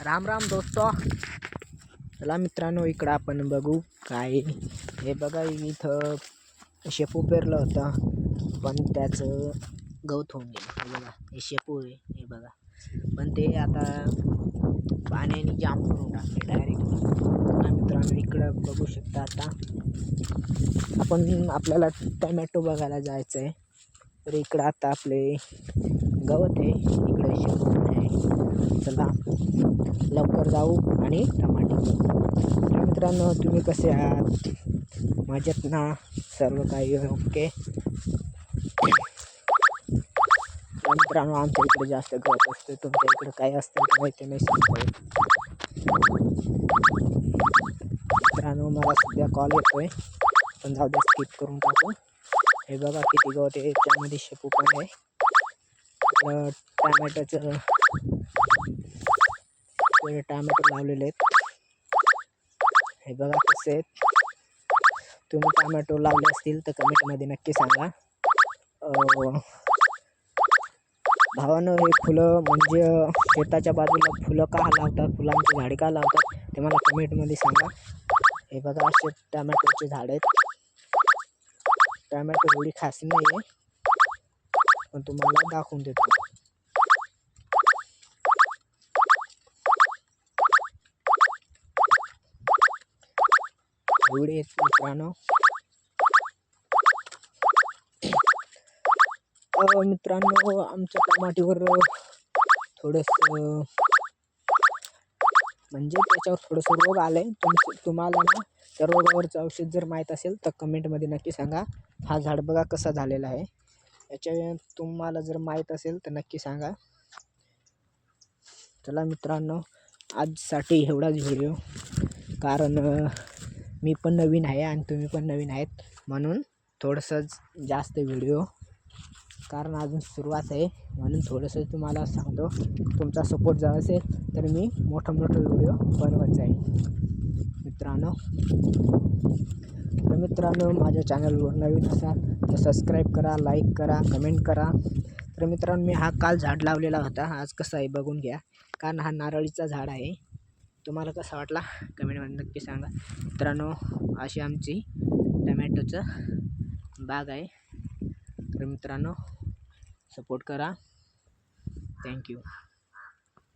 राम राम दोस्तो. चला मित्रांनो, इकडं आपण बघू काय हे बघा. इथं शेपू पेरलं होतं पण त्याचं गवत होऊन गेलं. हे बघा, हे शेपू आहे हे बघा. पण ते आता पाण्याने जाम करून टाकले डायरेक्ट. मित्रांनो इकडं बघू शकता. आता आपल्याला टोमॅटो बघायला जायचं आहे. तर इकडं आता आपले गवत आहे, इकडे शेपू आहे. चला लवकर जाऊ आणि टमाटे घेऊ. तर मित्रांनो, तुम्ही कसे आहात? मजेत ना? सर्व काही ओके? मित्रांनो, आमच्या इकडे जास्त गवत असते, तुमच्या इकडे काय असतं का माहिती नाही सांगता येत. मित्रांनो, मला सध्या कॉल येतोय पण जाऊ दे, स्किप करून टाकू. हे बघा किती गवत आहे, त्यामध्ये शेपू पण आहे. टॅमॅटोचं टॅमॅटो लावलेले आहेत. हे बघा कसे आहेत. तुम्ही टॅमॅटो लावले असतील तर कमेंटमध्ये नक्की सांगा. भावानं, हे फुलं म्हणजे शेताच्या बाजूला फुलं का लावतात, फुलांची झाडे का लावतात ते मला कमेंटमध्ये सांगा. हे बघा, असे टॅमॅटोचे झाड आहेत. टॅमॅटो एवढी खास नाही आहे पण तुम्हाला दाखवून देतो. एवढे आहेत मित्रांनो. मित्रांनो, आमच्या टमाटीवर थोडंसं म्हणजे त्याच्यावर थोडंसं रोग आलं आहे. तुम्हाला ना त्या रोगावरचं औषध जर माहीत असेल तर कमेंटमध्ये नक्की सांगा. हा झाड बघा कसा झालेला आहे. याच्या तुम्हाला जर माहीत असेल तर नक्की सांगा. चला मित्रांनो, आजसाठी एवढाच व्हिडिओ. कारण मी पण नवीन आहे आणि तुम्ही पण नवीन आहेत, म्हणून थोडंसंच जास्त व्हिडिओ. कारण अजून सुरुवात आहे म्हणून थोडंसं तुम्हाला सांगतो. तुमचा सपोर्ट जर असेल तर मी मोठं व्हिडिओ बनवत जाईल मित्रांनो. माझ्या चॅनलवर नवीन असाल तर सबस्क्राईब करा, लाईक करा, कमेंट करा. तर मित्रांनो, मी हा काल झाड लावलेला होता, आज कसा आहे बघून घ्या. कारण हा नारळीचा झाड आहे. तुम्हाला कसा वाटला कमेंटमध्ये नक्की सांगा. मित्रांनो, अशी आमची टमॅटोचं बाग आहे. तर मित्रांनो, सपोर्ट करा. थँक्यू.